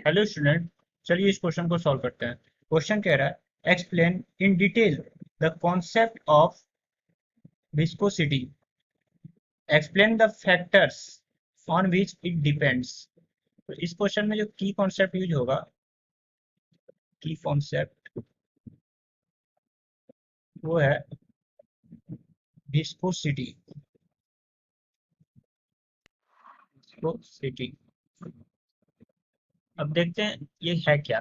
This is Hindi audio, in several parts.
Hello student. चलिए इस क्वेश्चन को सॉल्व करते हैं। क्वेश्चन कह रहा है explain in detail the concept of viscosity, explain the factors on which it depends. तो इस क्वेश्चन में जो की कॉन्सेप्ट यूज होगा, की कॉन्सेप्ट वो है विस्कोसिटी। विस्कोसिटी, अब देखते हैं ये है क्या।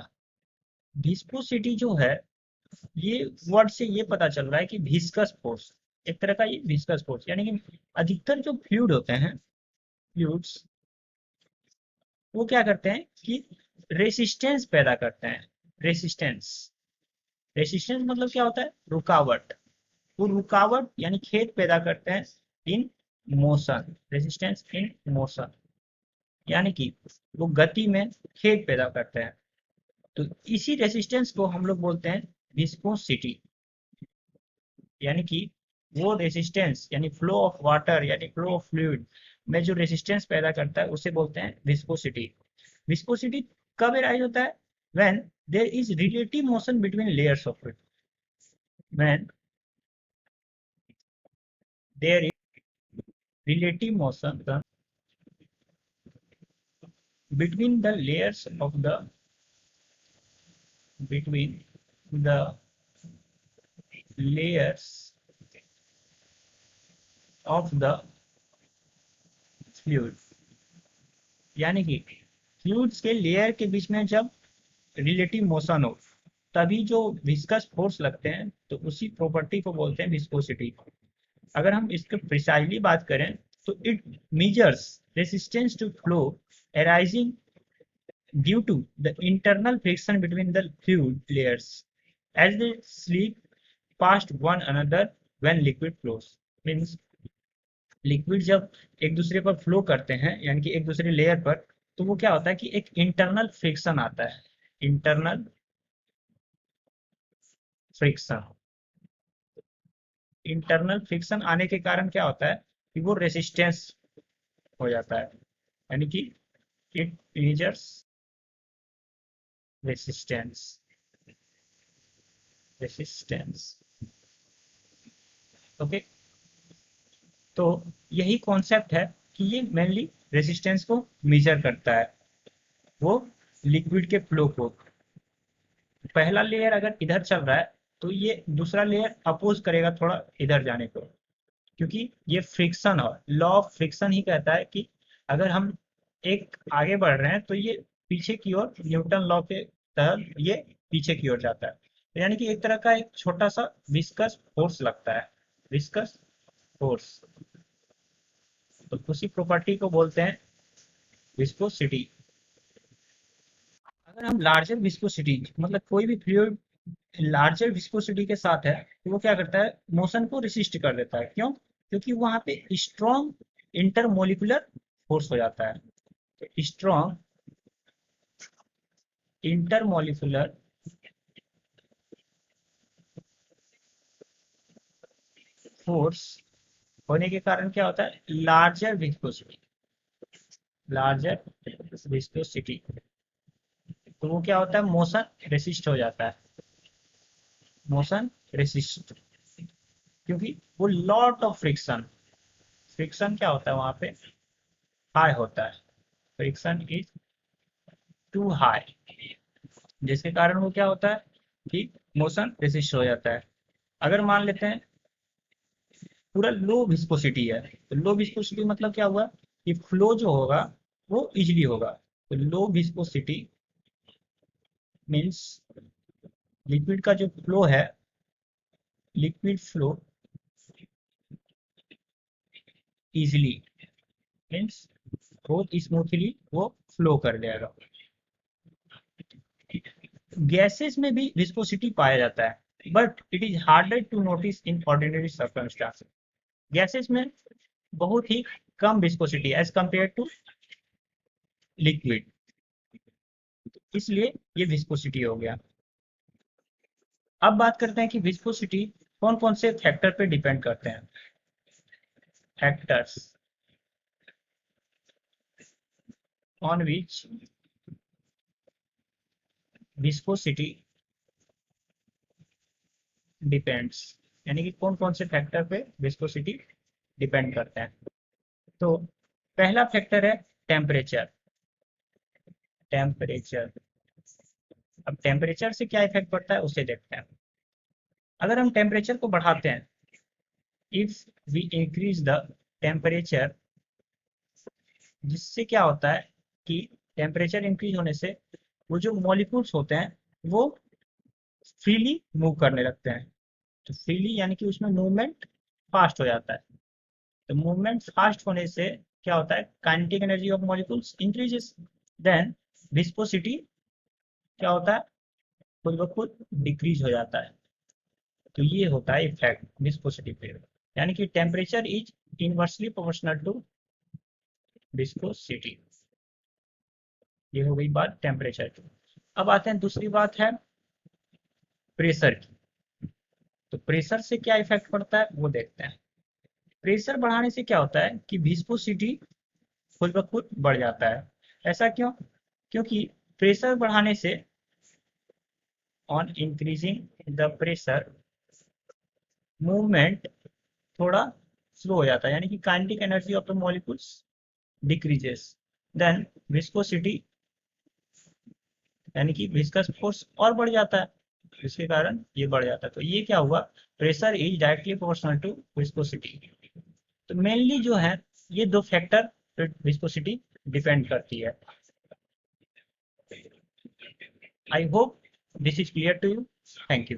विस्कोसिटी जो है, ये वर्ड से ये पता चल रहा है कि विस्कस फोर्स, एक तरह का ये विस्कस फोर्स, यानी कि अधिकतर जो फ्लूइड होते हैं, फ्लूइड्स, वो क्या करते हैं कि रेसिस्टेंस पैदा करते हैं। रेसिस्टेंस, रेसिस्टेंस मतलब क्या होता है? रुकावट। वो रुकावट यानी खेद पैदा करते हैं in motion. Resistance in motion यानी कि वो गति में खेद पैदा करते हैं। तो इसी रेसिस्टेंस को हम लोग बोलते हैं विस्कोसिटी। यानी कि वो रेसिस्टेंस यानी फ्लो ऑफ वाटर यानी फ्लो ऑफ फ्लूइड में जो रेसिस्टेंस पैदा करता है उसे बोलते हैं विस्कोसिटी। विस्कोसिटी कब एराइज होता है? When there is relative motion between layers of fluid. When there is relative motion between the layers of the between the layers of the fluid। यानी कि फ्लूइड्स के लेयर के बीच में जब रिलेटिव मोशन हो तभी जो विस्कस फोर्स लगते हैं, तो उसी प्रॉपर्टी को बोलते हैं विस्कोसिटी। अगर हम इसके प्रिसाइजली बात करें तो it measures resistance to flow arising due to the internal friction between the fluid layers as they slip past one another when liquid flows। Means liquid जब एक दूसरे पर फ्लो करते हैं यानी कि एक दूसरे लेयर पर, तो वो क्या होता है कि एक इंटरनल फ्रिक्शन आता है। इंटरनल फ्रिक्शन, इंटरनल फ्रिक्शन आने के कारण क्या होता है कि वो रेसिस्टेंस हो जाता है। यानी कि it measures resistance, resistance. Okay, तो यही कॉन्सेप्ट है कि ये मेनली रेसिस्टेंस को मेजर करता है, वो लिक्विड के फ्लो को। पहला लेयर अगर इधर चल रहा है तो ये दूसरा लेयर अपोज करेगा थोड़ा इधर जाने को, क्योंकि ये फ्रिक्शन और लॉ ऑफ फ्रिक्शन ही कहता है कि अगर हम एक आगे बढ़ रहे हैं तो ये पीछे की ओर न्यूटन लॉ के तहत ये पीछे की ओर जाता है। तो यानी कि एक तरह का एक छोटा सा विस्कस फोर्स लगता है, विस्कस फोर्स। तो उसी प्रॉपर्टी को बोलते हैं विस्कोसिटी। अगर हम लार्जर विस्कोसिटी मतलब कोई भी फ्लूइड लार्जर विस्कोसिटी के साथ है तो वो क्या करता है? मोशन को रिसिस्ट कर देता है। क्यों? क्योंकि वहां पे स्ट्रॉन्ग इंटरमोलिकुलर फोर्स हो जाता है। तो स्ट्रॉन्ग इंटरमोलिकुलर फोर्स होने के कारण क्या होता है? Larger viscosity, larger viscosity. तो वो क्या होता है? मोशन रेसिस्ट हो जाता है, मोशन रेसिस्ट। क्योंकि वो लॉट ऑफ फ्रिक्शन, फ्रिक्शन क्या होता है वहां पे? हाई होता है। फ्रिक्शन इज टू हाई, जिसके कारण वो क्या होता है कि मोशन रेसिस्ट हो जाता है। अगर मान लेते हैं पूरा लो विस्कोसिटी है, तो लो विस्कोसिटी मतलब क्या हुआ कि फ्लो जो होगा वो इजिली होगा। तो लो विस्कोसिटी मीन्स लिक्विड का जो फ्लो है, लिक्विड फ्लो इजिली मीन्स बहुत स्मूथली वो फ्लो कर जाएगा। गैसेस में भी विस्कोसिटी पाया जाता है, but it is harder to notice in ordinary circumstances. Gases में बहुत ही कम viscosity as compare to liquid, इसलिए ये विस्कोसिटी हो गया। अब बात करते हैं कि विस्कोसिटी कौन कौन से फैक्टर पे डिपेंड करते हैं। Factors on which viscosity depends, यानी कि कौन कौन से फैक्टर पे विस्कोसिटी डिपेंड करते हैं। तो पहला फैक्टर है टेम्परेचर। टेम्परेचर, अब टेम्परेचर से क्या इफेक्ट पड़ता है उसे देखते हैं। अगर हम टेम्परेचर को बढ़ाते हैं, if we increase the temperature, जिससे क्या होता है कि टेम्परेचर इंक्रीज होने से वो जो मॉलिक्यूल्स होते हैं वो फ्रीली मूव करने लगते हैं। तो फ्रीली यानी कि उसमें मूवमेंट फास्ट हो जाता है। तो मूवमेंट फास्ट होने से क्या होता है, kinetic energy of molecules increases, then viscosity क्या होता है, खुद ब खुद डिक्रीज हो जाता है। तो ये होता है इफेक्ट विस्कोसिटी पे, यानी कि temperature is inversely proportional to viscosity. ये हो गई बात टेम्परेचर की। अब आते हैं दूसरी बात है प्रेशर की। तो प्रेशर से क्या इफेक्ट पड़ता है वो देखते हैं। प्रेशर बढ़ाने से क्या होता है कि विस्कोसिटी खुद ब खुद बढ़ जाता है। ऐसा क्यों? क्योंकि प्रेशर बढ़ाने से on increasing the pressure movement थोड़ा स्लो हो जाता है, यानी कि kinetic energy of the molecules decreases, then viscosity यानी कि विस्कस फोर्स और बढ़ जाता है, जिसके कारण ये बढ़ जाता है। तो ये क्या हुआ, pressure is directly proportional to viscosity. तो मेनली जो है ये दो फैक्टर विस्कोसिटी डिपेंड करती है। I hope this is clear to you. Thank you.